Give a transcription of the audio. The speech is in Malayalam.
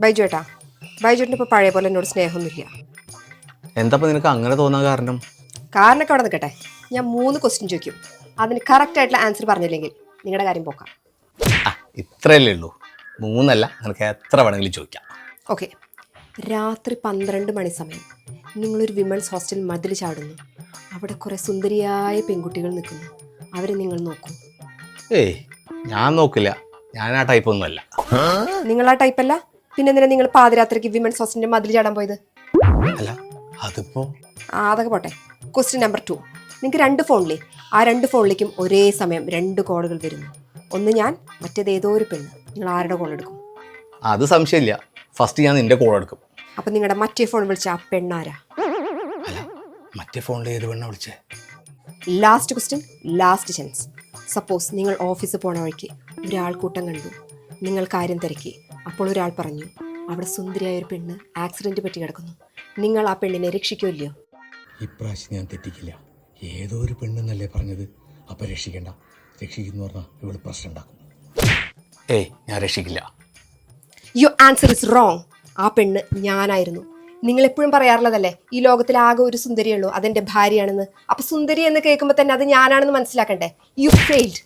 ബൈജു ഏട്ടാ, ബൈജുവിന് ഇപ്പോൾ പഴയ പോലെ എന്നോട് സ്നേഹമൊന്നുമില്ല. എന്താ നിനക്ക് അങ്ങനെ തോന്നാൻ കാരണം? കാരണമൊക്കെ അവിടെ നിൽക്കട്ടെ. ഞാൻ 3 ക്വസ്റ്റ്യൻ ചോദിക്കും. അതിന് കറക്റ്റ് ആയിട്ടുള്ള ആൻസർ പറഞ്ഞില്ലെങ്കിൽ നിങ്ങളുടെ കാര്യം പോക്കാം. ഇത്രയല്ലേ ഉള്ളൂ? 3 നിനക്ക് എത്ര വേണമെങ്കിലും ചോദിക്കാം. ഓക്കെ. രാത്രി 12 മണി സമയം നിങ്ങളൊരു വിമൻസ് ഹോസ്റ്റൽ മതിൽ ചാടുന്നു. അവിടെ കുറേ സുന്ദരിയായ പെൺകുട്ടികൾ നിൽക്കുന്നു. അവരെ നിങ്ങൾ നോക്കൂ. ഏയ്, ഞാൻ നോക്കില്ല. ഞാൻ ആ ടൈപ്പ് ഒന്നുമല്ല. നിങ്ങൾ ആ ടൈപ്പല്ല, പിന്നെ എന്തിനാ നിങ്ങൾ പാതിരാത്രിക്ക് വിമൻസ് ഹോസ്റ്റലിന്റെ മതിൽ ചാടാൻ പോയത്? അല്ല, അതിപ്പോ അതൊക്കെ പോട്ടെ. Question number 2. നിങ്ങൾക്ക് 2 ഫോണിലേ, ആ 2 ഫോണിലേക്കും ഒരേ സമയം 2 കോളുകൾ വരുന്നു. ഒന്ന് ഞാൻ, മറ്റേത് ഏതോ ഒരു പെണ്ണ്. നിങ്ങൾ ആരുടെ കോൾ എടുക്കും? അത് സംശയമില്ല, ഫസ്റ്റ് ഞാൻ നിന്റെ കോൾ എടുക്കും. അപ്പൊ നിങ്ങളുടെ മറ്റേ ഫോൺ വിളിച്ച ആ പെണ്ണാരാ? അല്ല, മറ്റേ ഫോണിൽ ഏത് പെണ്ണ വിളിച്ചേ? Last question, last chance. Suppose നിങ്ങൾ ഓഫീസിൽ പോണ വഴിക്ക് ഒരാൾക്കൂട്ടം കണ്ടു. നിങ്ങൾ കാര്യം തിരക്കി. അപ്പോൾ ഒരാൾ പറഞ്ഞു, അവിടെ സുന്ദരിയായ ഒരു പെണ്ണ് ആക്സിഡന്റ് പറ്റി കിടക്കുന്നു. നിങ്ങൾ ആ പെണ്ണിനെ രക്ഷിക്കുമല്ലോ? ഇപ്രാവശ്യം ഞാൻ തെറ്റിക്കില്ല. ഏതോ ഒരു പെണ്ണെന്നല്ലേ പറഞ്ഞത്. അപ്പൊ രക്ഷിക്കണ്ട. രക്ഷിക്കുന്നു പറഞ്ഞാൽ ഇവള് പ്രശ്നം ഉണ്ടാക്കും. ഏയ്, ഞാൻ രക്ഷിക്കില്ല. Your answer is wrong. ആ പെണ്ണ് ഞാനായിരുന്നു. നിങ്ങൾ എപ്പോഴും പറയാറുള്ളതല്ലേ, ഈ ലോകത്തിൽ ആകെ ഒരു സുന്ദരിയുള്ളൂ, അതെന്റെ ഭാര്യയാണെന്ന്. അപ്പൊ സുന്ദരി എന്ന് കേൾക്കുമ്പോൾ തന്നെ അത് ഞാനാണെന്ന് മനസ്സിലാക്കണ്ടേ? U failed.